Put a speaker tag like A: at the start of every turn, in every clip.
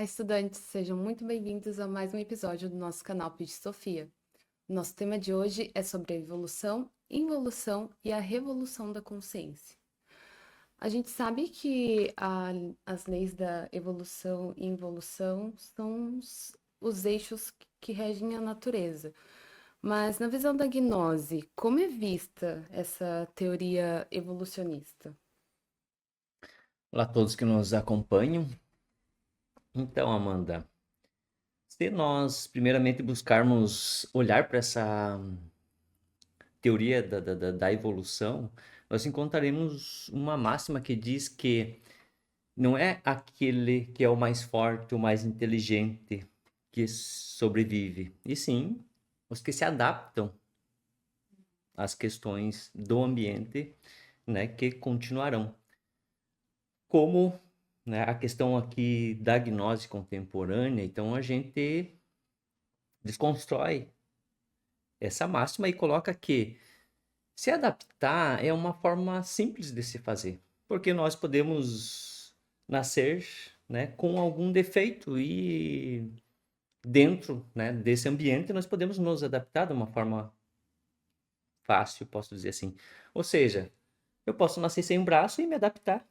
A: estudantes, sejam muito bem-vindos a mais um episódio do nosso canal Pid Sofia. Nosso tema de hoje é sobre a evolução, involução e a revolução da consciência. A gente sabe que as leis da evolução e involução são os eixos que regem a natureza. Mas na visão da gnose, como é vista essa teoria evolucionista?
B: Olá a todos que nos acompanham. Então, Amanda, se nós primeiramente buscarmos olhar para essa teoria da evolução, nós encontraremos uma máxima que diz que não é aquele que é o mais forte, o mais inteligente que sobrevive, e sim os que se adaptam às questões do ambiente, né, que continuarão. Como, né, a questão aqui da gnose contemporânea, então a gente desconstrói essa máxima e coloca que se adaptar é uma forma simples de se fazer, porque nós podemos nascer, né, com algum defeito e dentro, né, desse ambiente nós podemos nos adaptar de uma forma fácil, posso dizer assim. Ou seja, eu posso nascer sem um braço e me adaptar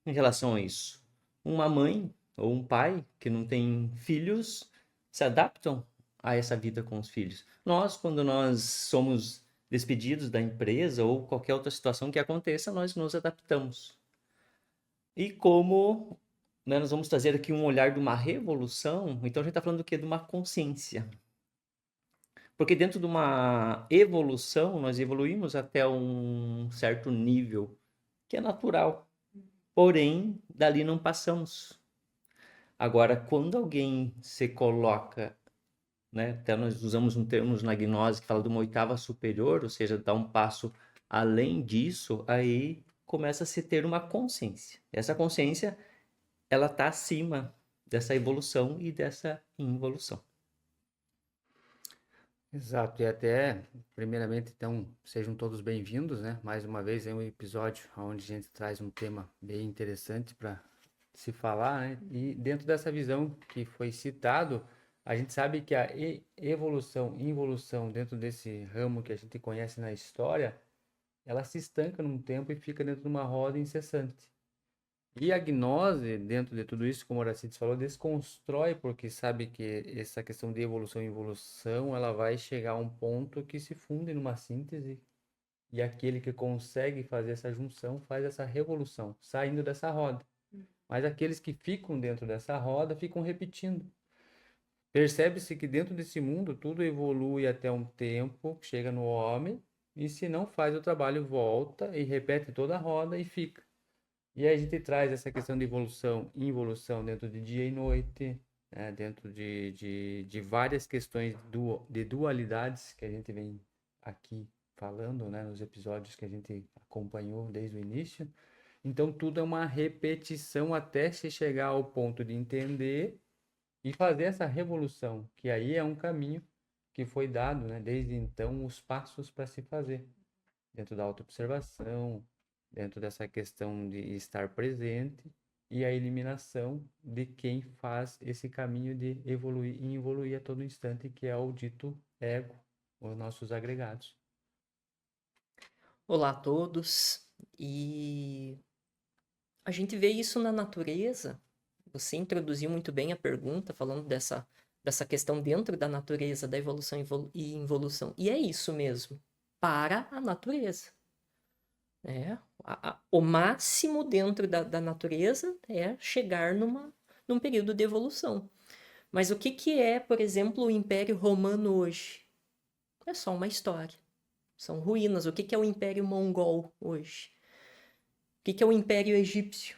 B: em relação a isso. Uma mãe ou um pai que não tem filhos se adaptam a essa vida com os filhos. Nós, quando nós somos despedidos da empresa ou qualquer outra situação que aconteça, nós nos adaptamos. E como, né, nós vamos trazer aqui um olhar de uma revolução, então a gente está falando do quê? De uma consciência. Porque dentro de uma evolução, nós evoluímos até um certo nível que é natural. Porém, dali não passamos. Agora, quando alguém se coloca, né, até nós usamos um termo na gnose que fala de uma oitava superior, ou seja, dá um passo além disso, aí começa a se ter uma consciência. Essa consciência, ela está acima dessa evolução e dessa involução.
C: Exato, e até, primeiramente, então, sejam todos bem-vindos, né? Mais uma vez, é um episódio onde a gente traz um tema bem interessante para se falar, né? E dentro dessa visão que foi citado, a gente sabe que a evolução e involução dentro desse ramo que a gente conhece na história, ela se estanca num tempo e fica dentro de uma roda incessante. E a gnose, dentro de tudo isso, como o Horacides falou, desconstrói, porque sabe que essa questão de evolução e involução, ela vai chegar a um ponto que se funde numa síntese, e aquele que consegue fazer essa junção faz essa revolução, saindo dessa roda. Mas aqueles que ficam dentro dessa roda ficam repetindo. Percebe-se que dentro desse mundo tudo evolui até um tempo, chega no homem, e se não faz o trabalho, volta e repete toda a roda e fica. E aí a gente traz essa questão de evolução e involução dentro de dia e noite, né? Dentro de várias questões de dualidades que a gente vem aqui falando, né? Nos episódios que a gente acompanhou desde o início. Então, tudo é uma repetição até se chegar ao ponto de entender e fazer essa revolução, que aí é um caminho que foi dado, né? Desde então, os passos para se fazer dentro da autoobservação, dentro dessa questão de estar presente e a eliminação de quem faz esse caminho de evoluir e involuir a todo instante, que é o dito ego, os nossos agregados.
D: Olá a todos, e a gente vê isso na natureza. Você introduziu muito bem a pergunta, falando dessa questão dentro da natureza, da evolução e involução. E é isso mesmo, para a natureza. Né? O máximo dentro da natureza é chegar num período de evolução. Mas o que é, por exemplo, o Império Romano hoje? É só uma história. São ruínas. O que é o Império Mongol hoje? O que é o Império Egípcio?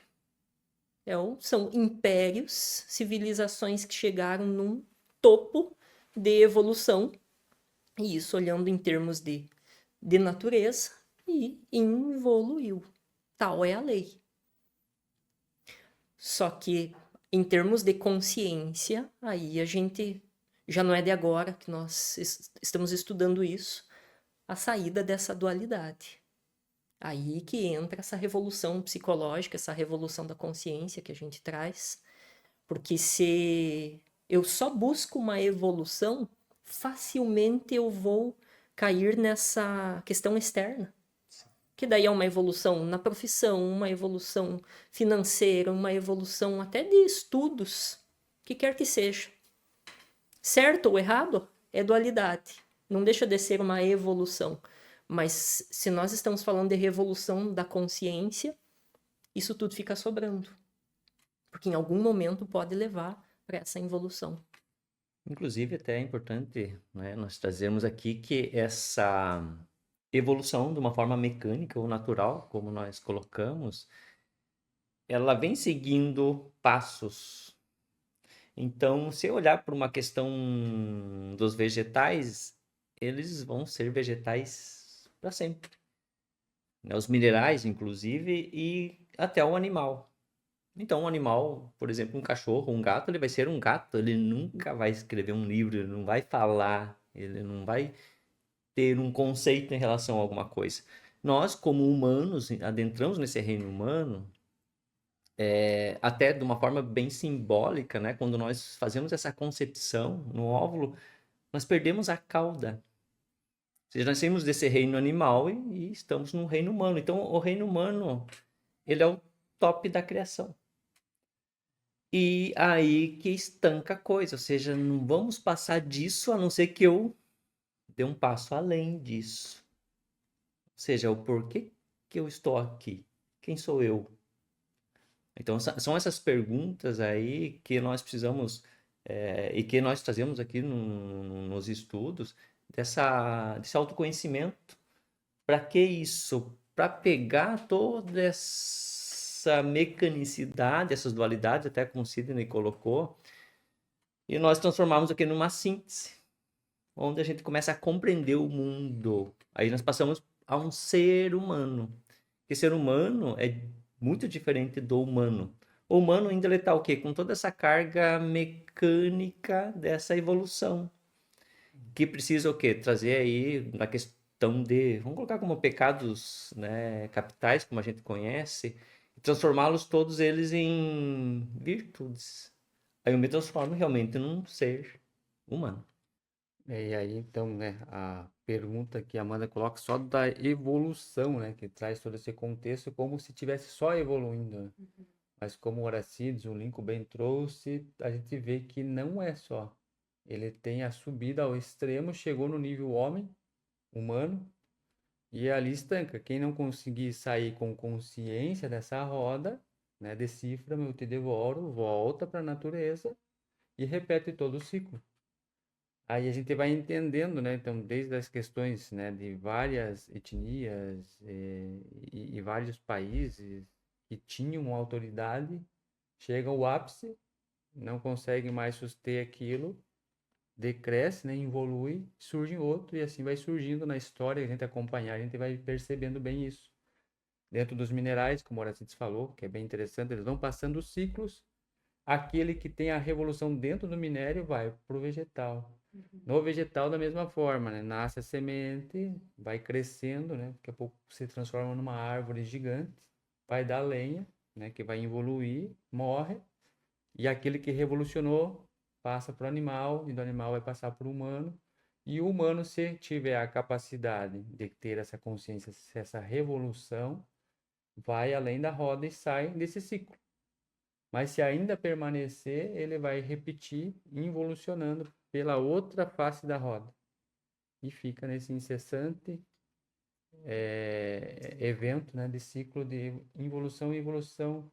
D: São impérios, civilizações que chegaram num topo de evolução, e isso olhando em termos de natureza, e evoluiu. Tal é a lei. Só que, em termos de consciência, aí a gente já não é de agora que nós estamos estudando isso, a saída dessa dualidade. Aí que entra essa revolução psicológica, essa revolução da consciência que a gente traz, Porque se eu só busco uma evolução, facilmente eu vou cair nessa questão externa. Que daí é uma evolução na profissão, uma evolução financeira, uma evolução até de estudos, que quer que seja. Certo ou errado é dualidade. Não deixa de ser uma evolução. Mas se nós estamos falando de revolução da consciência, isso tudo fica sobrando. Porque em algum momento pode levar para essa evolução.
B: Inclusive, até é importante, né, nós trazermos aqui que essa evolução de uma forma mecânica ou natural, como nós colocamos, ela vem seguindo passos. Então, se eu olhar para uma questão dos vegetais, eles vão ser vegetais para sempre. Né? Os minerais, inclusive, e até o animal. Então, um animal, por exemplo, um cachorro, um gato, ele vai ser um gato, ele nunca vai escrever um livro, ele não vai falar, ele não vai ter um conceito em relação a alguma coisa. Nós, como humanos, adentramos nesse reino humano, até de uma forma bem simbólica, né? Quando nós fazemos essa concepção no óvulo, nós perdemos a cauda. Ou seja, nós saímos desse reino animal e estamos no reino humano. Então, o reino humano, ele é o top da criação. E aí que estanca a coisa, ou seja, não vamos passar disso a não ser que eu dê um passo além disso. Ou seja, o porquê que eu estou aqui? Quem sou eu? Então, são essas perguntas aí que nós precisamos, e que nós trazemos aqui nos estudos, desse autoconhecimento. Para que isso? Para pegar toda essa mecanicidade, essas dualidades, até como o Sidney colocou, e nós transformamos aqui numa síntese, onde a gente começa a compreender o mundo. Aí nós passamos a um ser humano. Porque ser humano é muito diferente do humano. O humano ainda ele está o quê? Com toda essa carga mecânica dessa evolução. Que precisa o quê? Trazer aí na questão de, vamos colocar como pecados, né, capitais, como a gente conhece, e transformá-los todos eles em virtudes. Aí eu me transformo realmente num ser humano.
C: E aí, então, né, a pergunta que a Amanda coloca só da evolução, né, que traz todo esse contexto como se tivesse só evoluindo, né? Mas como o Horacides, o Lincoln bem trouxe, a gente vê que não é só. Ele tem a subida ao extremo, chegou no nível homem, humano, e ali estanca. Quem não conseguir sair com consciência dessa roda, né, decifra, eu te devoro, volta para a natureza e repete todo o ciclo. Aí a gente vai entendendo, né? Então, desde as questões, né, de várias etnias e vários países que tinham autoridade, chega ao ápice, não consegue mais suster aquilo, decresce, né, evolui, surge outro e assim vai surgindo na história, a gente acompanhar, a gente vai percebendo bem isso. Dentro dos minerais, como o Horacides falou, que é bem interessante, eles vão passando os ciclos. Aquele que tem a revolução dentro do minério vai para o vegetal. No vegetal, da mesma forma, né? Nasce a semente, vai crescendo, né? Daqui a pouco se transforma numa árvore gigante, vai dar lenha, né? Que vai evoluir, morre, e aquele que revolucionou passa para o animal, e do animal vai passar para o humano. E o humano, se tiver a capacidade de ter essa consciência, essa revolução, vai além da roda e sai desse ciclo. Mas se ainda permanecer, ele vai repetir, involucionando pela outra face da roda. E fica nesse incessante evento, né, de ciclo de involução e evolução,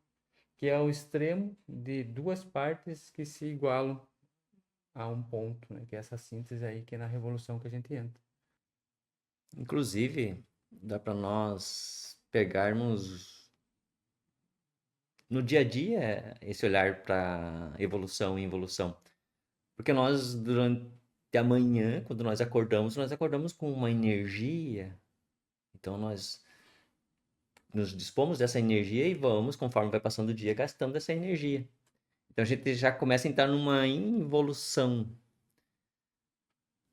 C: que é o extremo de duas partes que se igualam a um ponto, né, que é essa síntese aí, que é na revolução que a gente entra.
B: Inclusive, dá para nós pegarmos no dia a dia esse olhar para evolução e involução. Porque nós, durante a manhã, quando nós acordamos com uma energia. Então, nós nos dispomos dessa energia e vamos, conforme vai passando o dia, gastando essa energia. Então, a gente já começa a entrar numa involução.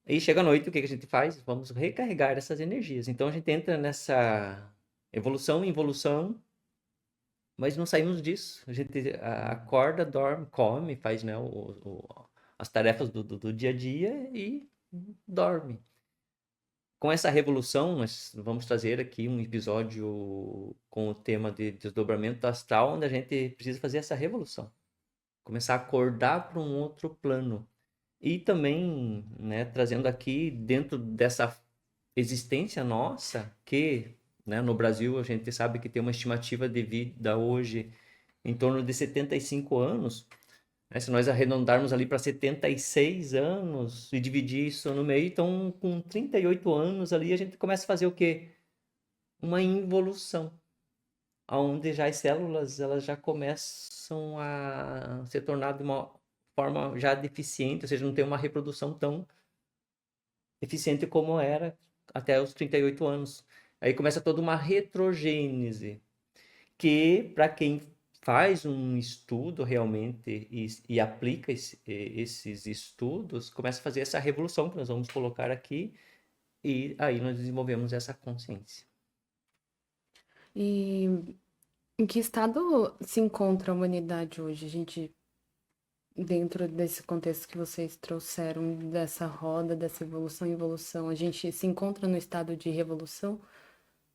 B: E chega a noite, o que a gente faz? Vamos recarregar essas energias. Então, a gente entra nessa evolução, involução, mas não saímos disso. A gente acorda, dorme, come, faz, né, as tarefas do dia a dia e dorme. Com essa revolução, nós vamos trazer aqui um episódio com o tema de desdobramento astral, onde a gente precisa fazer essa revolução. Começar a acordar para um outro plano. E também, né, trazendo aqui dentro dessa existência nossa, que, né, no Brasil a gente sabe que tem uma estimativa de vida hoje em torno de 75 anos, né? Se nós arredondarmos ali para 76 anos e dividir isso no meio, então com 38 anos ali a gente começa a fazer o quê? Uma involução, onde já as células elas já começam a se tornar de uma forma já deficiente, ou seja, não tem uma reprodução tão eficiente como era até os 38 anos. Aí começa toda uma retrogênese, que para quem faz um estudo realmente e aplica esses estudos, começa a fazer essa revolução que nós vamos colocar aqui, e aí nós desenvolvemos essa consciência.
A: E em que estado se encontra a humanidade hoje? A gente, dentro desse contexto que vocês trouxeram, dessa roda, dessa evolução e involução, a gente se encontra no estado de revolução?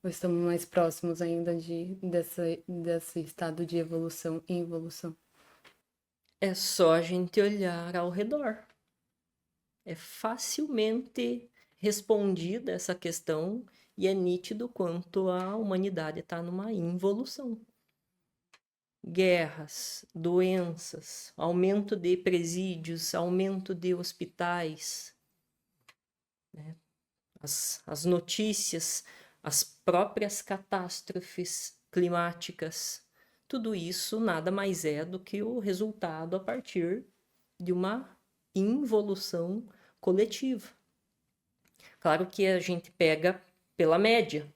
A: Ou estamos mais próximos ainda desse estado de evolução e involução?
D: É só a gente olhar ao redor. É facilmente respondida essa questão e é nítido quanto a humanidade está numa involução. Guerras, doenças, aumento de presídios, aumento de hospitais, né? As notícias, as próprias catástrofes climáticas, tudo isso nada mais é do que o resultado a partir de uma involução coletiva. Claro que a gente pega pela média.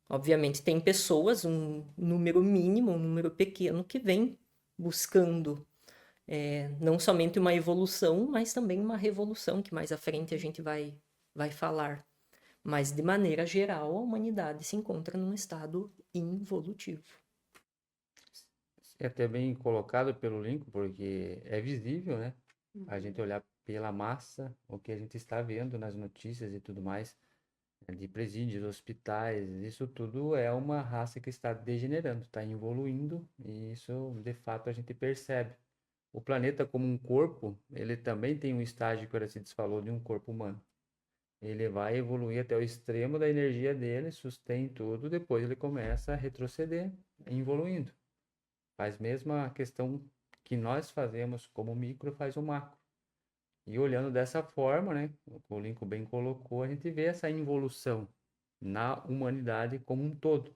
D: Obviamente tem pessoas, um número mínimo, um número pequeno, que vem buscando não somente uma evolução, mas também uma revolução, que mais à frente a gente vai falar. Mas, de maneira geral, a humanidade se encontra num estado involutivo.
C: É até bem colocado pelo Lincoln, porque é visível, né? A gente olhar pela massa, o que a gente está vendo nas notícias e tudo mais, né, de presídios, hospitais, isso tudo é uma raça que está degenerando, está evoluindo, e isso, de fato, a gente percebe. O planeta como um corpo, ele também tem um estágio que Aracides falou de um corpo humano. Ele vai evoluir até o extremo da energia dele, sustém tudo, depois ele começa a retroceder, evoluindo. Faz mesmo a questão que nós fazemos como micro, faz o macro. E olhando dessa forma, né, o Lincoln bem colocou, a gente vê essa involução na humanidade como um todo.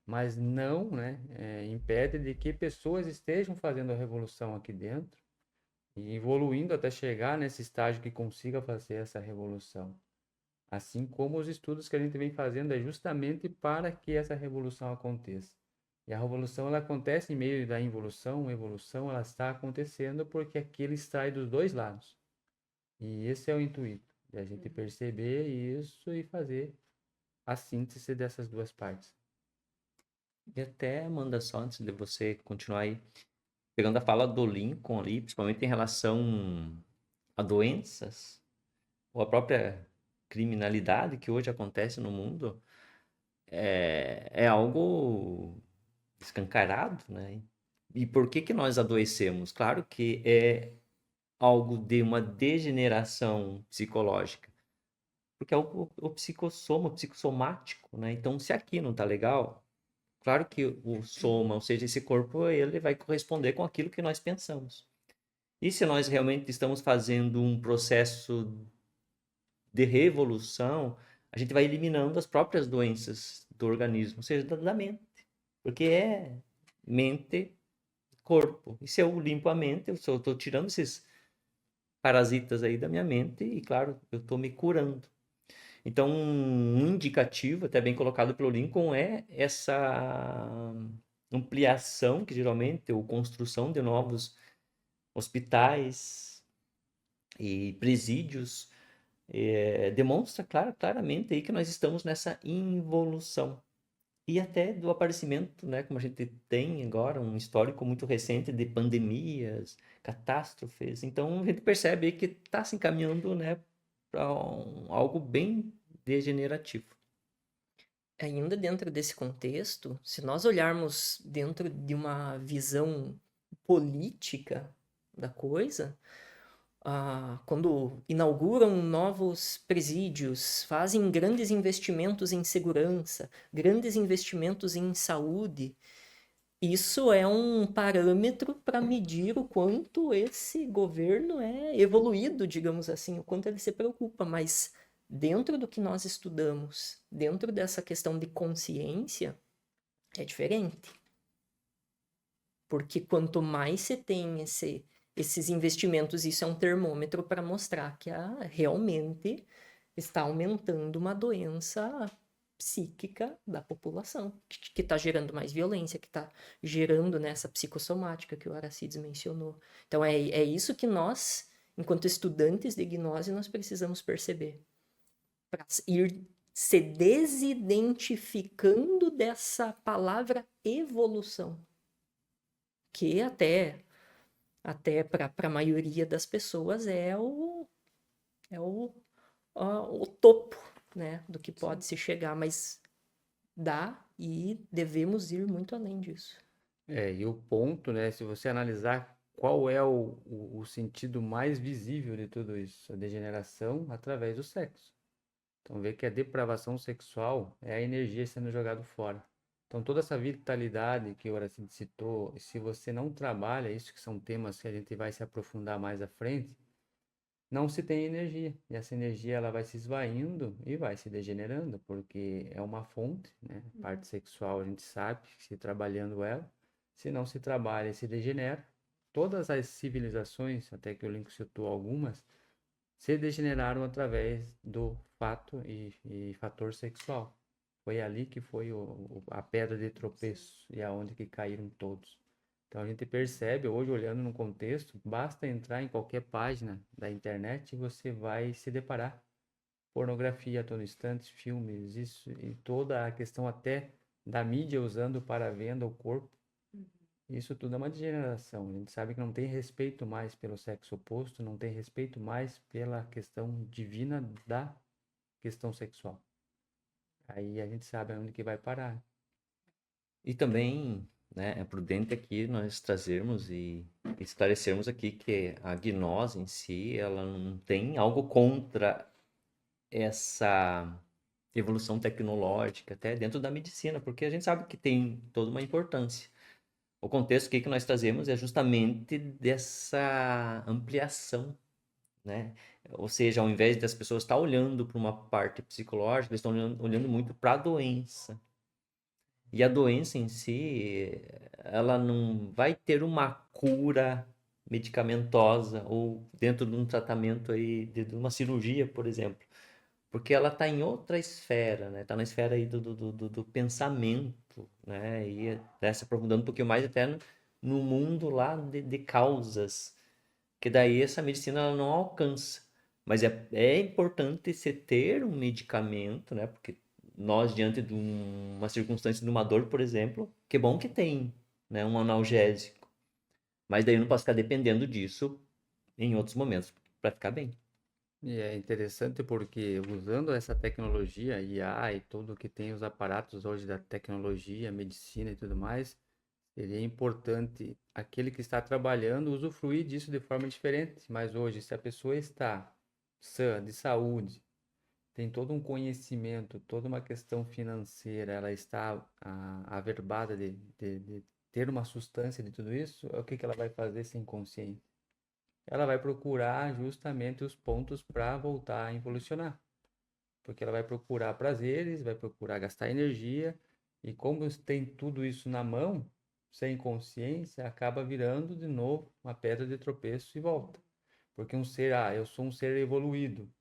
C: Mas não, né, impede de que pessoas estejam fazendo a revolução aqui dentro e evoluindo até chegar nesse estágio que consiga fazer essa revolução. Assim como os estudos que a gente vem fazendo é justamente para que essa revolução aconteça. E a revolução ela acontece em meio da involução, a evolução ela está acontecendo porque aquilo extrai dos dois lados. E esse é o intuito, de a gente perceber isso e fazer a síntese dessas duas partes.
B: E até, Amanda, só antes de você continuar aí, pegando a fala do Lincoln ali, principalmente em relação a doenças, ou a própria criminalidade que hoje acontece no mundo, é algo escancarado, né? E por que nós adoecemos? Claro que é algo de uma degeneração psicológica, porque é o psicossoma, o psicossomático, né? Então, se aqui não tá legal, claro que o soma, ou seja, esse corpo, ele vai corresponder com aquilo que nós pensamos. E se nós realmente estamos fazendo um processo de revolução, a gente vai eliminando as próprias doenças do organismo, ou seja, da mente. Porque é mente, corpo. E se eu limpo a mente, eu estou tirando esses parasitas aí da minha mente e, claro, eu estou me curando. Então, um indicativo, até bem colocado pelo Lincoln, é essa ampliação, que geralmente, ou construção de novos hospitais e presídios, demonstra claramente aí que nós estamos nessa involução. e até do aparecimento, né, como a gente tem agora um histórico muito recente de pandemias, catástrofes. Então a gente percebe aí que está se encaminhando, né, para algo bem degenerativo.
D: Ainda dentro desse contexto, se nós olharmos dentro de uma visão política da coisa, quando inauguram novos presídios, fazem grandes investimentos em segurança, grandes investimentos em saúde, isso é um parâmetro para medir o quanto esse governo é evoluído, digamos assim, o quanto ele se preocupa, mas dentro do que nós estudamos, dentro dessa questão de consciência, é diferente. Porque quanto mais você tem esses investimentos, isso é um termômetro para mostrar que realmente está aumentando uma doença psíquica da população, que está gerando mais violência, que está gerando nessa psicossomática que o Aracides mencionou. Então é isso que nós, enquanto estudantes de gnose, nós precisamos perceber. Para ir se desidentificando dessa palavra evolução, que até para a maioria das pessoas é o topo, né, do que pode se chegar, mas dá e devemos ir muito além disso.
C: E o ponto, né, se você analisar qual é o sentido mais visível de tudo isso, a degeneração através do sexo. Então vê que a depravação sexual é a energia sendo jogada fora. Então toda essa vitalidade que o Horácio citou, se você não trabalha isso, que são temas que a gente vai se aprofundar mais à frente, não se tem energia. E essa energia ela vai se esvaindo e vai se degenerando, porque é uma fonte, né? A parte sexual a gente sabe, se trabalhando ela, se não se trabalha e se degenera. Todas as civilizações, até que o Link citou algumas, se degeneraram através do fato e fator sexual. Foi ali que foi a pedra de tropeço e aonde que caíram todos. Então a gente percebe hoje, olhando no contexto, basta entrar em qualquer página da internet e você vai se deparar. Pornografia a todo instante, filmes, isso e toda a questão até da mídia usando para a venda o corpo. Isso tudo é uma degeneração. A gente sabe que não tem respeito mais pelo sexo oposto, não tem respeito mais pela questão divina da questão sexual. Aí a gente sabe aonde que vai parar.
B: E também, né, é prudente aqui nós trazermos e esclarecermos aqui que a gnose em si, ela não tem algo contra essa evolução tecnológica, até dentro da medicina, porque a gente sabe que tem toda uma importância. O contexto que nós trazemos é justamente dessa ampliação, né? Ou seja, ao invés das pessoas estar olhando para uma parte psicológica, eles estão olhando muito para a doença. E a doença em si, ela não vai ter uma cura medicamentosa ou dentro de um tratamento aí, de uma cirurgia, por exemplo. Porque ela está em outra esfera, né? Está na esfera aí do pensamento, né? E até se aprofundando um pouquinho mais até no mundo lá de causas, que daí essa medicina ela não alcança. Mas é importante você ter um medicamento, né? Porque nós, diante de uma circunstância de uma dor, por exemplo, que bom que tem, né? Um analgésico. Mas daí eu não posso ficar dependendo disso em outros momentos para ficar bem.
C: E é interessante porque usando essa tecnologia, IA e tudo que tem os aparatos hoje da tecnologia, medicina e tudo mais, seria importante aquele que está trabalhando usufruir disso de forma diferente. Mas hoje, se a pessoa está sã, de saúde, tem todo um conhecimento, toda uma questão financeira, ela está averbada de ter uma substância de tudo isso, o que que ela vai fazer sem consciência? Ela vai procurar justamente os pontos para voltar a evolucionar. Porque ela vai procurar prazeres, vai procurar gastar energia, e como tem tudo isso na mão, sem consciência, acaba virando de novo uma pedra de tropeço e volta. Porque eu sou um ser evoluído.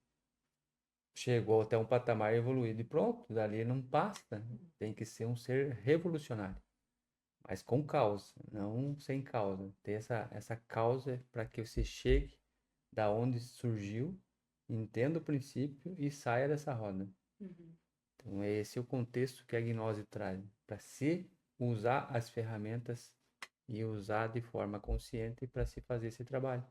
C: Chegou até um patamar evoluído e pronto, dali não basta. Tem que ser um ser revolucionário. Mas com causa, não sem causa. Ter essa causa para que você chegue da onde surgiu, entenda o princípio e saia dessa roda. Então, é esse o contexto que a gnose traz, para se usar as ferramentas e usar de forma consciente para se fazer esse trabalho.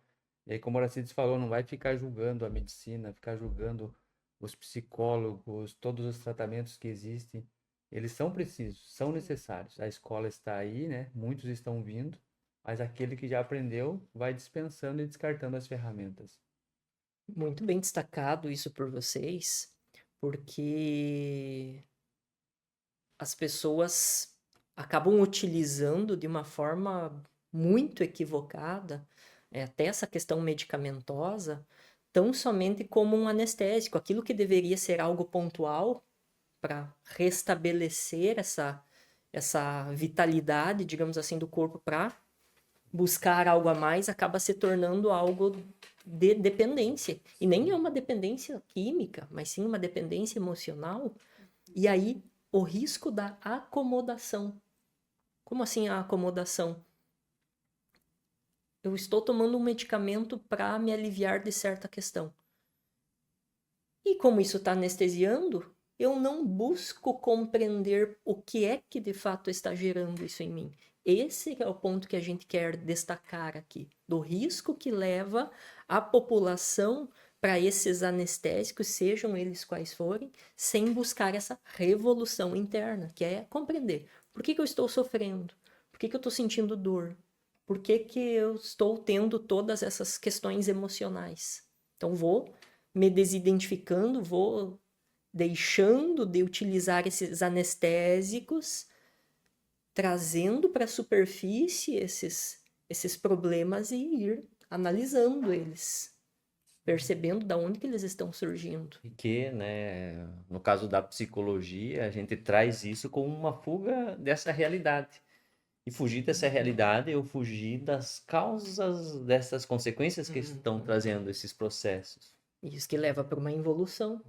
C: E aí, como o Aracides falou, não vai ficar julgando a medicina, ficar julgando os psicólogos, todos os tratamentos que existem. Eles são precisos, são necessários. A escola está aí, né? Muitos estão vindo, mas aquele que já aprendeu vai dispensando e descartando as ferramentas.
D: Muito bem destacado isso por vocês, porque as pessoas acabam utilizando de uma forma muito equivocada, até essa questão medicamentosa, tão somente como um anestésico, aquilo que deveria ser algo pontual para restabelecer essa vitalidade, digamos assim, do corpo para buscar algo a mais, acaba se tornando algo de dependência. E nem é uma dependência química, mas sim uma dependência emocional. E aí, o risco da acomodação. Como assim a acomodação? Eu estou tomando um medicamento para me aliviar de certa questão. E como isso está anestesiando, eu não busco compreender o que é que de fato está gerando isso em mim. Esse é o ponto que a gente quer destacar aqui, do risco que leva a população para esses anestésicos, sejam eles quais forem, sem buscar essa revolução interna, que é compreender por que eu estou sofrendo, por que eu estou sentindo dor, por que eu estou tendo todas essas questões emocionais. Então vou me desidentificando, vou deixando de utilizar esses anestésicos, trazendo para a superfície esses problemas e ir analisando eles, percebendo de onde que eles estão surgindo.
B: E que, né, no caso da psicologia, a gente traz isso como uma fuga dessa realidade. E fugir dessa realidade é eu fugir das causas dessas consequências que estão trazendo esses processos.
D: Isso que leva para uma involução.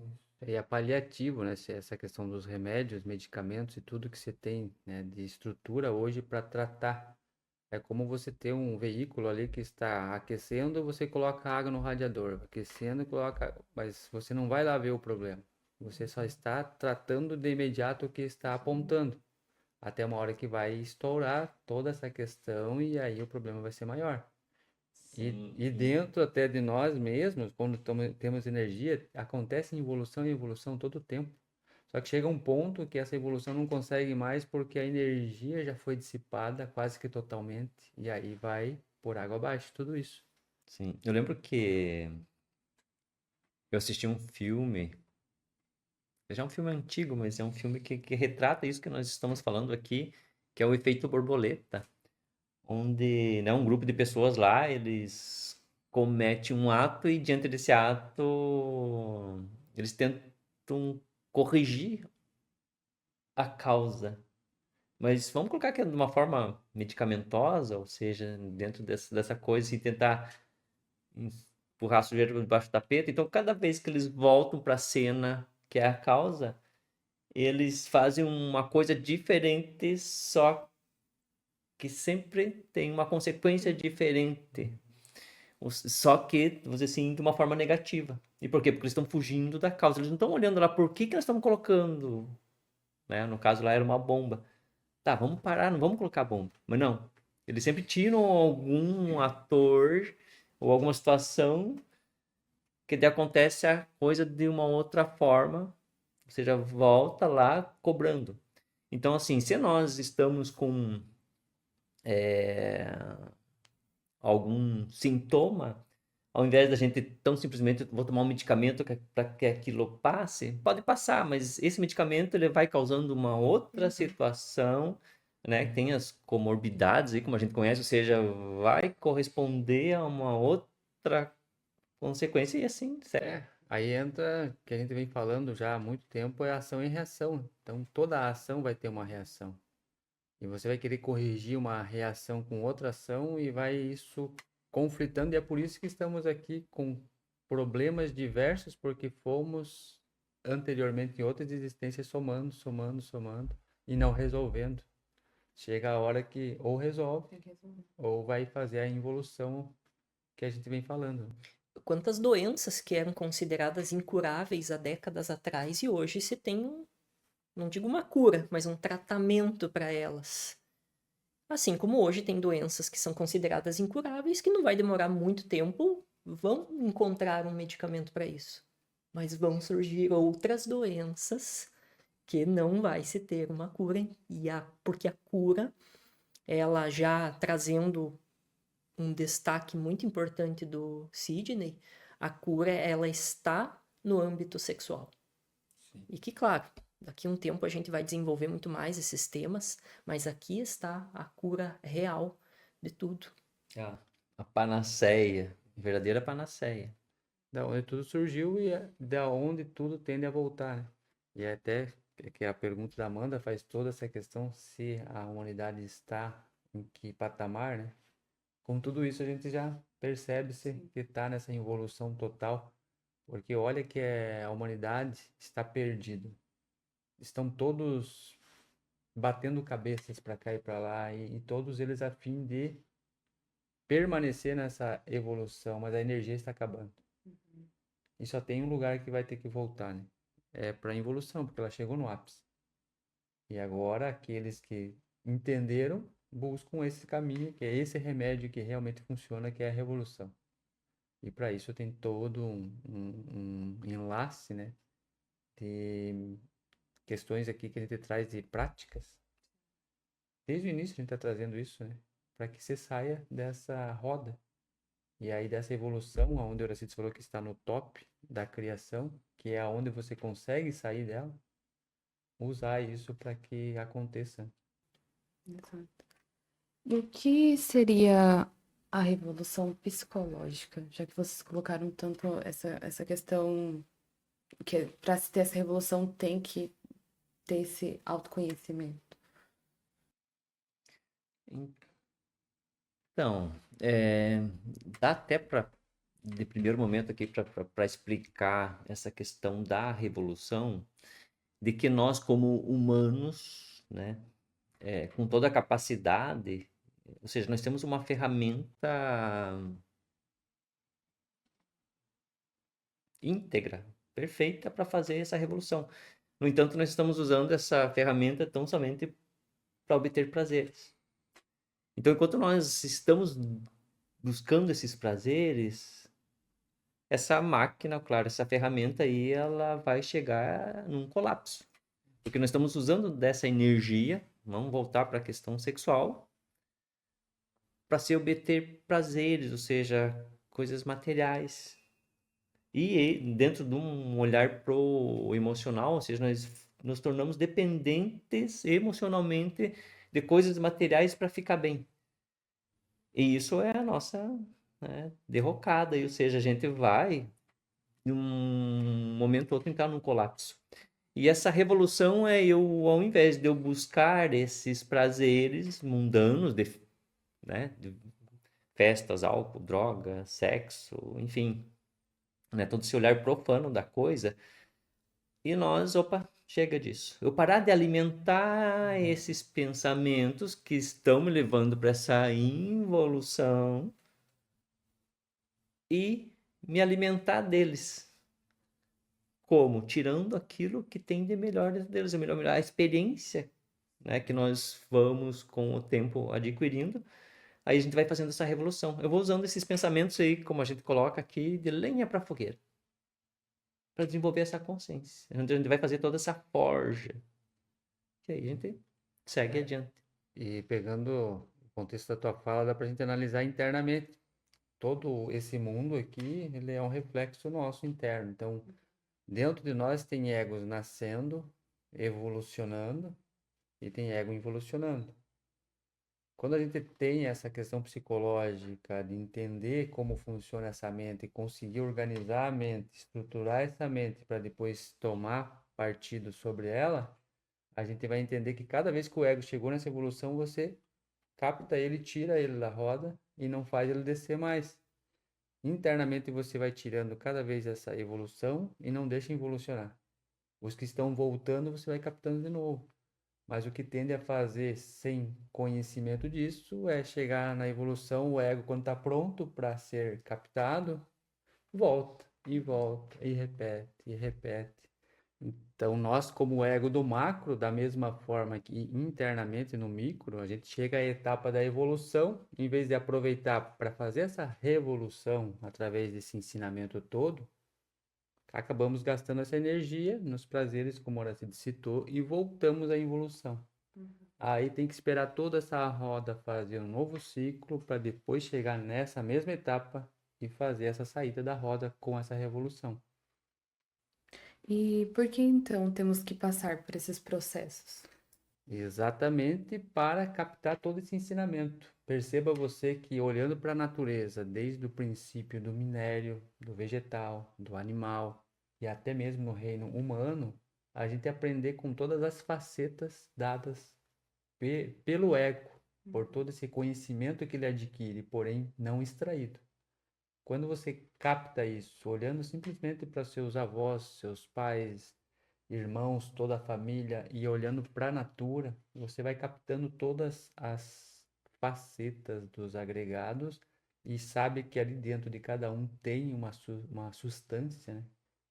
C: E é paliativo, né? Essa questão dos remédios, medicamentos e tudo que você tem, né, de estrutura hoje para tratar. É como você ter um veículo ali que está aquecendo, você coloca água no radiador, aquecendo, coloca, mas você não vai lá ver o problema. Você só está tratando de imediato o que está apontando, até uma hora que vai estourar toda essa questão e aí o problema vai ser maior. E dentro até de nós mesmos, quando temos energia, acontece evolução e evolução todo o tempo. Só que chega um ponto que essa evolução não consegue mais porque a energia já foi dissipada quase que totalmente. E aí vai por água abaixo tudo isso.
B: Sim, eu lembro que eu assisti um filme, já é um filme antigo, mas é um filme que retrata isso que nós estamos falando aqui, que é o efeito borboleta, onde, né, um grupo de pessoas lá, eles cometem um ato e diante desse ato eles tentam corrigir a causa. Mas vamos colocar que é de uma forma medicamentosa, ou seja, dentro dessa coisa e tentar empurrar a sujeira por debaixo do tapete. Então, cada vez que eles voltam para a cena que é a causa, eles fazem uma coisa diferente, só que sempre tem uma consequência diferente. Só que, vamos dizer assim, de uma forma negativa. E por quê? Porque eles estão fugindo da causa. Eles não estão olhando lá por que nós estamos colocando. Né? No caso lá era uma bomba. Tá, vamos parar, não vamos colocar bomba. Mas não. Eles sempre tiram algum ator ou alguma situação que daí acontece a coisa de uma outra forma. Ou seja, volta lá cobrando. Então, assim, se nós estamos com algum sintoma, ao invés da gente tão simplesmente vou tomar um medicamento para que aquilo passe, pode passar, mas esse medicamento ele vai causando uma outra situação, né, que tem as comorbidades aí, como a gente conhece, ou seja, vai corresponder a uma outra consequência e assim, sério.
C: Aí entra, que a gente vem falando já há muito tempo, é ação e reação. Então toda a ação vai ter uma reação. E você vai querer corrigir uma reação com outra ação e vai isso conflitando. E é por isso que estamos aqui com problemas diversos, porque fomos anteriormente em outras existências somando, somando, somando e não resolvendo. Chega a hora que ou resolve ou vai fazer a involução que a gente vem falando.
D: Quantas doenças que eram consideradas incuráveis há décadas atrás e hoje se tem não digo uma cura, mas um tratamento para elas. Assim como hoje tem doenças que são consideradas incuráveis, que não vai demorar muito tempo, vão encontrar um medicamento para isso. Mas vão surgir outras doenças que não vai se ter uma cura, porque a cura, ela já trazendo um destaque muito importante do Sidney, a cura, ela está no âmbito sexual.
C: Sim.
D: E que, claro, daqui a um tempo a gente vai desenvolver muito mais esses temas, mas aqui está a cura real de tudo.
B: A panaceia, verdadeira panaceia.
C: Da onde tudo surgiu e da onde tudo tende a voltar, né? E até que a pergunta da Amanda faz toda essa questão se a humanidade está em que patamar, né? Com tudo isso a gente já percebe-se que está nessa evolução total, porque olha que a humanidade está perdida. Estão todos batendo cabeças para cá e para lá e todos eles a fim de permanecer nessa evolução, mas a energia está acabando. E só tem um lugar que vai ter que voltar, né? É para a evolução, porque ela chegou no ápice. E agora aqueles que entenderam buscam esse caminho, que é esse remédio que realmente funciona, que é a revolução. E para isso tem todo um enlace, né, de questões aqui que a gente traz de práticas. Desde o início a gente está trazendo isso, né, para que você saia dessa roda. E aí dessa evolução, onde o Horacides falou que está no top da criação, que é onde você consegue sair dela, usar isso para que aconteça.
A: Exato. E o que seria a revolução psicológica? Já que vocês colocaram tanto essa questão que para se ter essa revolução tem que ter esse autoconhecimento.
B: Então, dá até para, de primeiro momento aqui, para explicar essa questão da revolução, de que nós, como humanos, né, com toda a capacidade, ou seja, nós temos uma ferramenta íntegra, perfeita para fazer essa revolução. No entanto, nós estamos usando essa ferramenta tão somente para obter prazeres. Então, enquanto nós estamos buscando esses prazeres, essa máquina, claro, essa ferramenta aí, ela vai chegar num colapso. Porque nós estamos usando dessa energia, vamos voltar para a questão sexual, para se obter prazeres, ou seja, coisas materiais. E dentro de um olhar pro emocional, ou seja, nós nos tornamos dependentes emocionalmente de coisas materiais para ficar bem. E isso é a nossa, né, derrocada, ou seja, a gente vai, em um momento ou outro, entrar num colapso. E essa revolução é eu, ao invés de eu buscar esses prazeres mundanos, né, de festas, álcool, droga, sexo, enfim, né, todo esse olhar profano da coisa, e nós, opa, chega disso. Eu parar de alimentar esses pensamentos que estão me levando para essa involução e me alimentar deles. Como? Tirando aquilo que tem de melhor deles, a experiência, né, que nós vamos com o tempo adquirindo. Aí a gente vai fazendo essa revolução. Eu vou usando esses pensamentos aí, como a gente coloca aqui, de lenha para fogueira, para desenvolver essa consciência. A gente vai fazer toda essa forja. E aí a gente segue adiante.
C: E pegando o contexto da tua fala, dá pra gente analisar internamente. Todo esse mundo aqui, ele é um reflexo nosso interno. Então, dentro de nós tem egos nascendo, evolucionando e tem ego involucionando. Quando a gente tem essa questão psicológica de entender como funciona essa mente, conseguir organizar a mente, estruturar essa mente para depois tomar partido sobre ela, a gente vai entender que cada vez que o ego chegou nessa evolução, você capta ele, tira ele da roda e não faz ele descer mais. Internamente você vai tirando cada vez essa evolução e não deixa evolucionar. Os que estão voltando, você vai captando de novo. Mas o que tende a fazer sem conhecimento disso é chegar na evolução, o ego, quando está pronto para ser captado, volta e repete e repete. Então, nós, como ego do macro, da mesma forma que internamente no micro, a gente chega à etapa da evolução, em vez de aproveitar para fazer essa revolução através desse ensinamento todo, acabamos gastando essa energia nos prazeres, como o Horacide citou, e voltamos à evolução. Aí tem que esperar toda essa roda fazer um novo ciclo para depois chegar nessa mesma etapa e fazer essa saída da roda com essa revolução.
A: E por que então temos que passar por esses processos?
C: Exatamente para captar todo esse ensinamento. Perceba você que olhando para a natureza, desde o princípio do minério, do vegetal, do animal e até mesmo no reino humano, a gente aprender com todas as facetas dadas pelo ego, por todo esse conhecimento que ele adquire, porém não extraído. Quando você capta isso, olhando simplesmente para seus avós, seus pais, irmãos, toda a família e olhando para a natura, você vai captando todas as facetas dos agregados e sabe que ali dentro de cada um tem uma substância, né?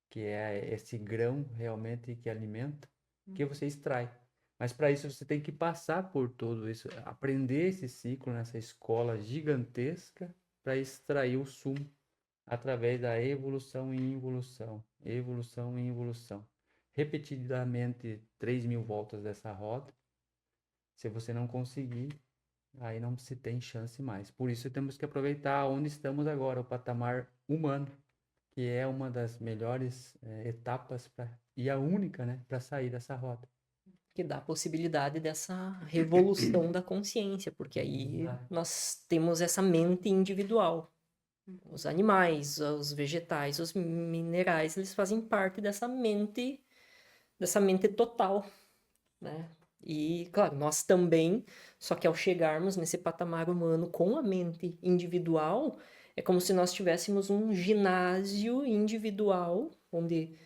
C: Que é esse grão realmente que alimenta, que você extrai. Mas para isso você tem que passar por tudo isso, aprender esse ciclo nessa escola gigantesca para extrair o sumo através da evolução e involução, evolução e involução. Repetidamente 3.000 voltas dessa roda. Se você não conseguir, aí não se tem chance mais. Por isso temos que aproveitar onde estamos agora, o patamar humano, que é uma das melhores etapas e a única, né, para sair dessa roda.
D: Que dá a possibilidade dessa revolução da consciência, porque aí nós temos essa mente individual. Os animais, os vegetais, os minerais, eles fazem parte dessa mente total, né? E, claro, nós também, só que ao chegarmos nesse patamar humano com a mente individual, é como se nós tivéssemos um ginásio individual, onde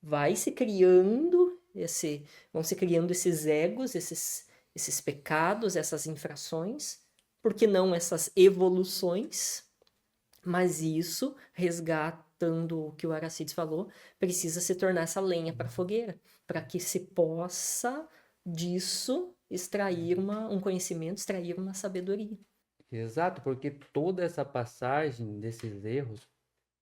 D: vai se criando vão se criando esses egos, esses pecados, essas infrações, por que não essas evoluções? Mas isso, resgatando o que o Aracides falou, precisa se tornar essa lenha para a fogueira, para que se possa disso extrair um conhecimento, extrair uma sabedoria.
C: Exato, porque toda essa passagem desses erros,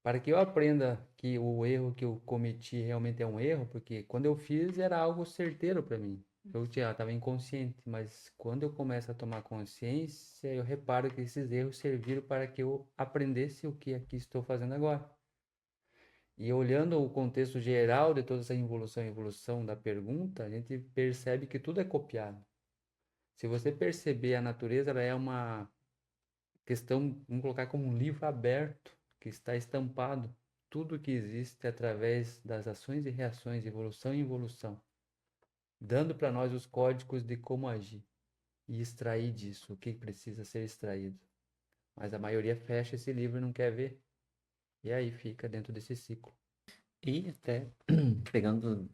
C: para que eu aprenda que o erro que eu cometi realmente é um erro, porque quando eu fiz era algo certeiro para mim. Eu estava inconsciente, mas quando eu começo a tomar consciência, eu reparo que esses erros serviram para que eu aprendesse o que aqui estou fazendo agora. E olhando o contexto geral de toda essa involução e evolução da pergunta, a gente percebe que tudo é copiado. Se você perceber, a natureza ela é uma questão, vamos colocar como um livro aberto, que está estampado tudo que existe através das ações e reações, evolução e involução, dando para nós os códigos de como agir e extrair disso o que precisa ser extraído. Mas a maioria fecha esse livro e não quer ver, e aí fica dentro desse ciclo.
B: E até pegando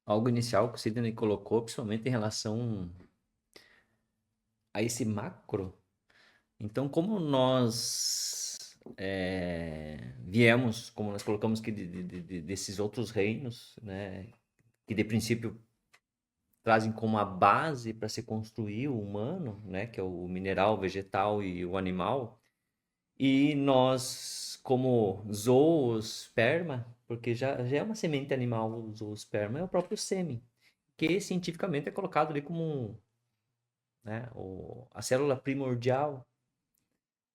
B: algo inicial que o Sidney colocou, principalmente em relação a esse macro. Então, como nós viemos, como nós colocamos aqui, desses outros reinos, né, que de princípio trazem como a base para se construir o humano, né, que é o mineral, o vegetal e o animal, e nós, como zoosperma, porque já é uma semente animal, o zoosperma é o próprio sêmen, que cientificamente é colocado ali como, né, a célula primordial,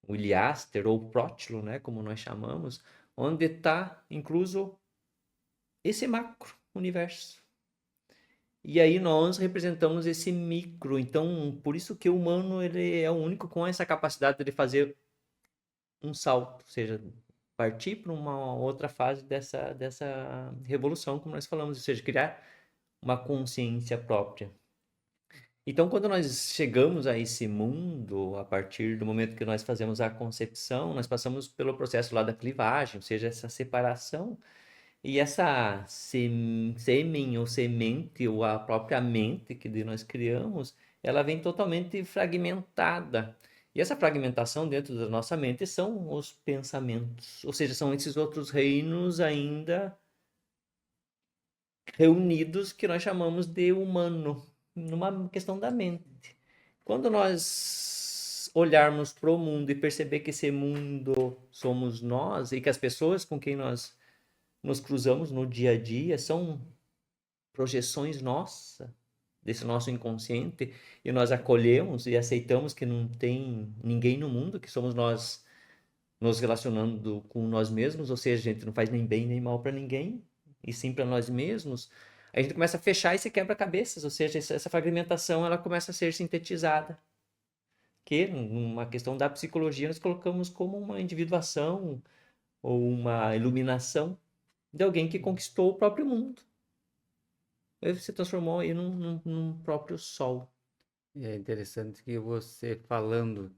B: o iliáster ou prótilo, né, como nós chamamos, onde está incluso esse macro universo. E aí nós representamos esse micro. Então, por isso que o humano ele é o único com essa capacidade de fazer um salto, ou seja, partir para uma outra fase dessa revolução, como nós falamos, ou seja, criar uma consciência própria. Então, quando nós chegamos a esse mundo, a partir do momento que nós fazemos a concepção, nós passamos pelo processo lá da clivagem, ou seja, essa separação, e essa sêmen ou semente, ou a própria mente que nós criamos, ela vem totalmente fragmentada. E essa fragmentação dentro da nossa mente são os pensamentos, ou seja, são esses outros reinos ainda reunidos que nós chamamos de humano, numa questão da mente. Quando nós olharmos para o mundo e perceber que esse mundo somos nós e que as pessoas com quem nós nos cruzamos no dia a dia são projeções nossas, desse nosso inconsciente, e nós acolhemos e aceitamos que não tem ninguém no mundo, que somos nós nos relacionando com nós mesmos, ou seja, a gente não faz nem bem nem mal para ninguém, e sim para nós mesmos, a gente começa a fechar esse quebra-cabeças, ou seja, essa fragmentação ela começa a ser sintetizada, que numa questão da psicologia nós colocamos como uma individuação ou uma iluminação de alguém que conquistou o próprio mundo. Ele se transformou aí num próprio sol.
C: E é interessante que você falando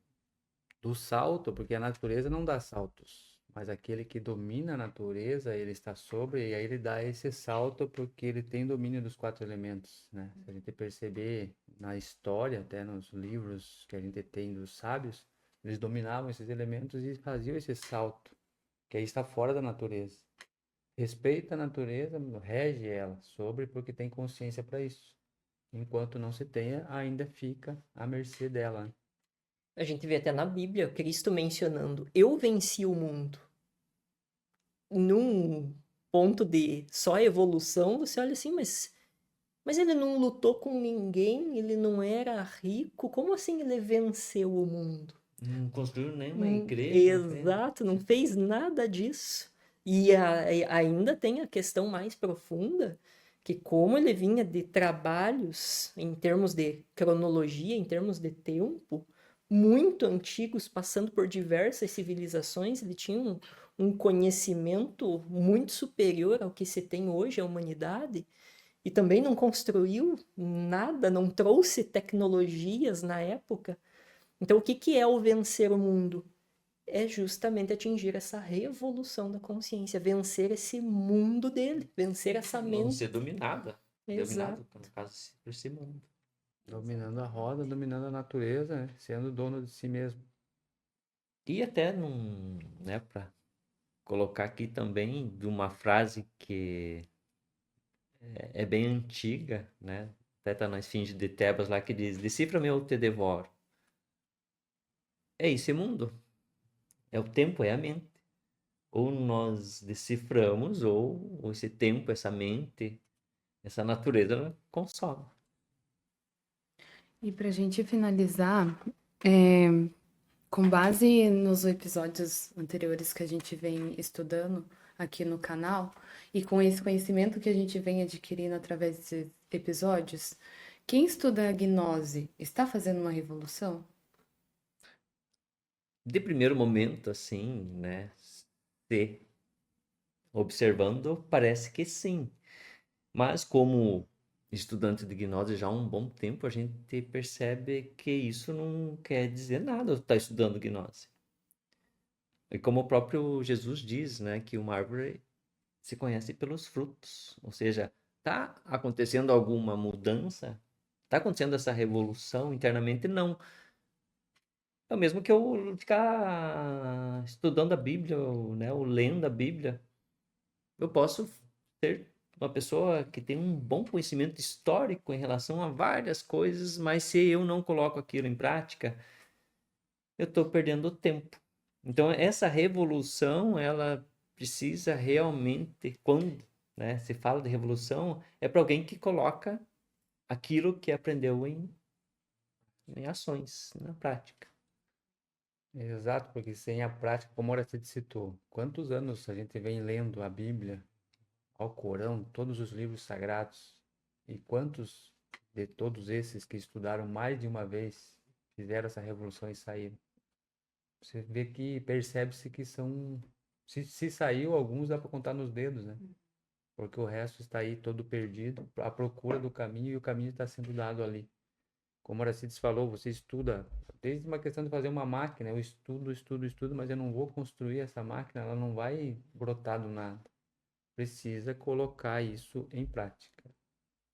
C: do salto, porque a natureza não dá saltos, mas aquele que domina a natureza, ele está sobre, e aí ele dá esse salto porque ele tem domínio dos 4 elementos, né? Se a gente perceber na história, até nos livros que a gente tem dos sábios, eles dominavam esses elementos e faziam esse salto, que aí está fora da natureza. Respeita a natureza, rege ela sobre, porque tem consciência para isso. Enquanto não se tenha, ainda fica à mercê dela, né?
D: A gente vê até na Bíblia Cristo mencionando: eu venci o mundo. Num ponto de só evolução, você olha assim, mas ele não lutou com ninguém, ele não era rico, como assim ele venceu o mundo?
B: Não construiu nenhuma igreja.
D: Exato, não fez nada disso. E ainda tem a questão mais profunda, que como ele vinha de trabalhos, em termos de cronologia, em termos de tempo, muito antigos, passando por diversas civilizações, ele tinha um conhecimento muito superior ao que se tem hoje, a humanidade, e também não construiu nada, não trouxe tecnologias na época. Então, o que é o vencer o mundo? É justamente atingir essa revolução da consciência, vencer esse mundo dele, vencer essa
B: Não
D: mente.
B: ser dominada.
D: Exato.
B: Dominado, no caso, por esse mundo.
C: Dominando a roda, dominando a natureza, né? Sendo dono de si mesmo.
B: E até né, para colocar aqui também de uma frase que é bem antiga, né? Até tá na Esfinge de Tebas lá que diz: decifra-me ou te devoro. É esse mundo. É o tempo, é a mente. Ou nós deciframos, ou esse tempo, essa mente, essa natureza ela consome.
A: E para a gente finalizar, é, com base nos episódios anteriores que a gente vem estudando aqui no canal, e com esse conhecimento que a gente vem adquirindo através desses episódios, quem estuda a gnose está fazendo uma revolução?
B: De primeiro momento, assim, né? Se observando, parece que sim. Mas como estudante de gnose já há um bom tempo, a gente percebe que isso não quer dizer nada estar estudando gnose. E como o próprio Jesus diz, né, que uma árvore se conhece pelos frutos. Ou seja, está acontecendo alguma mudança? Está acontecendo essa revolução internamente? Não. É o mesmo que eu ficar estudando a Bíblia, ou lendo a Bíblia. Eu posso ser uma pessoa que tem um bom conhecimento histórico em relação a várias coisas, mas se eu não coloco aquilo em prática, eu estou perdendo tempo. Então, essa revolução, ela precisa realmente, quando, né, se fala de revolução, é para alguém que coloca aquilo que aprendeu em ações, na prática.
C: Exato, porque sem a prática, como Horacete citou, quantos anos a gente vem lendo a Bíblia, ao Corão, todos os livros sagrados, e quantos de todos esses que estudaram mais de uma vez fizeram essa revolução e saíram? Você vê que percebe-se que são. Se saiu, alguns dá para contar nos dedos, né? Porque o resto está aí todo perdido, à procura do caminho, e o caminho está sendo dado ali. Como Aracides falou, você estuda, desde uma questão de fazer uma máquina, eu estudo, mas eu não vou construir essa máquina, ela não vai brotar do nada. Precisa colocar isso em prática.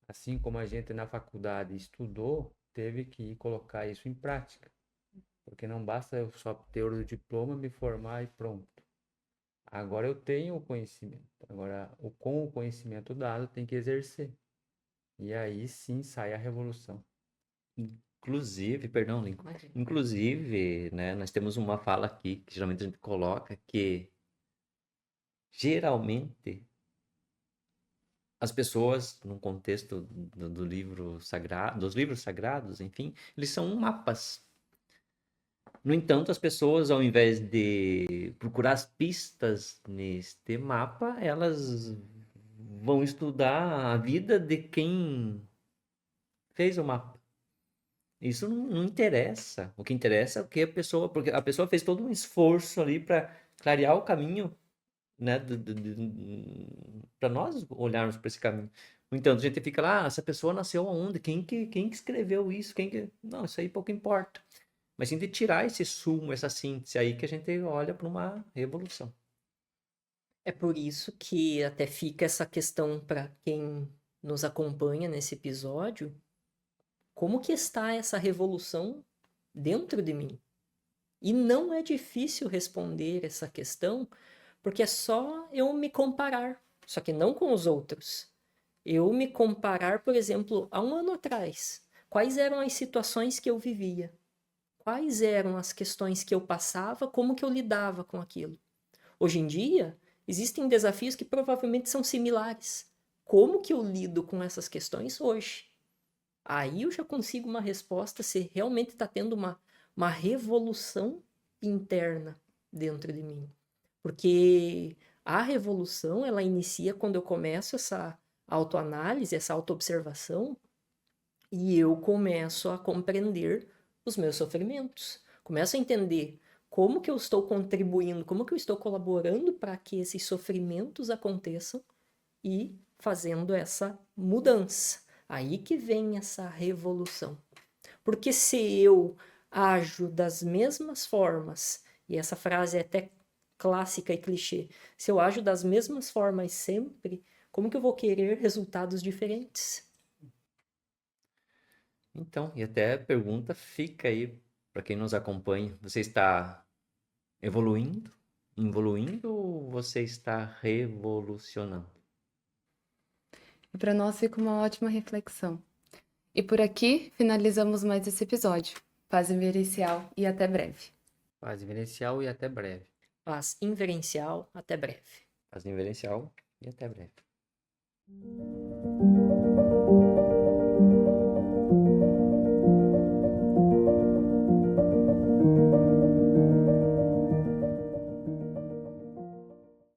C: Assim como a gente na faculdade estudou, teve que colocar isso em prática. Porque não basta eu só ter o diploma, me formar e pronto. Agora eu tenho o conhecimento. Agora, com o conhecimento dado, tem que exercer. E aí sim sai a revolução.
B: Inclusive, perdão, Lincoln.
D: Imagina.
B: Inclusive, né, nós temos uma fala aqui que geralmente a gente coloca que geralmente as pessoas, num contexto do livro sagrado, dos livros sagrados, enfim, eles são mapas. No entanto, as pessoas, ao invés de procurar as pistas neste mapa, elas vão estudar a vida de quem fez o mapa. Isso não interessa. O que interessa é o que a pessoa, porque a pessoa fez todo um esforço ali para clarear o caminho, né, para nós olharmos para esse caminho. No entanto, a gente fica lá, essa pessoa nasceu aonde? Quem que escreveu isso? Não, isso aí pouco importa. Mas sim de tirar esse sumo, essa síntese aí que a gente olha para uma revolução.
D: É por isso que até fica essa questão para quem nos acompanha nesse episódio, como que está essa revolução dentro de mim? E não é difícil responder essa questão, porque é só eu me comparar, só que não com os outros. Eu me comparar, por exemplo, há um ano atrás. Quais eram as situações que eu vivia? Quais eram as questões que eu passava? Como que eu lidava com aquilo? Hoje em dia, existem desafios que provavelmente são similares. Como que eu lido com essas questões hoje? Aí eu já consigo uma resposta se realmente está tendo uma revolução interna dentro de mim. Porque a revolução, ela inicia quando eu começo essa autoanálise, essa autoobservação, e eu começo a compreender os meus sofrimentos. Começo a entender como que eu estou contribuindo, como que eu estou colaborando para que esses sofrimentos aconteçam e fazendo essa mudança. Aí que vem essa revolução. Porque se eu ajo das mesmas formas, e essa frase é até clássica e clichê, se eu ajo das mesmas formas sempre, como que eu vou querer resultados diferentes?
B: Então, e até a pergunta fica aí para quem nos acompanha. Você está evoluindo, involuindo ou você está revolucionando?
A: E para nós fica uma ótima reflexão. E por aqui finalizamos mais esse episódio. Paz inverencial e até breve.
C: Paz inverencial e até breve.
D: Paz inverencial, até breve.
B: Faz inverencial e até breve.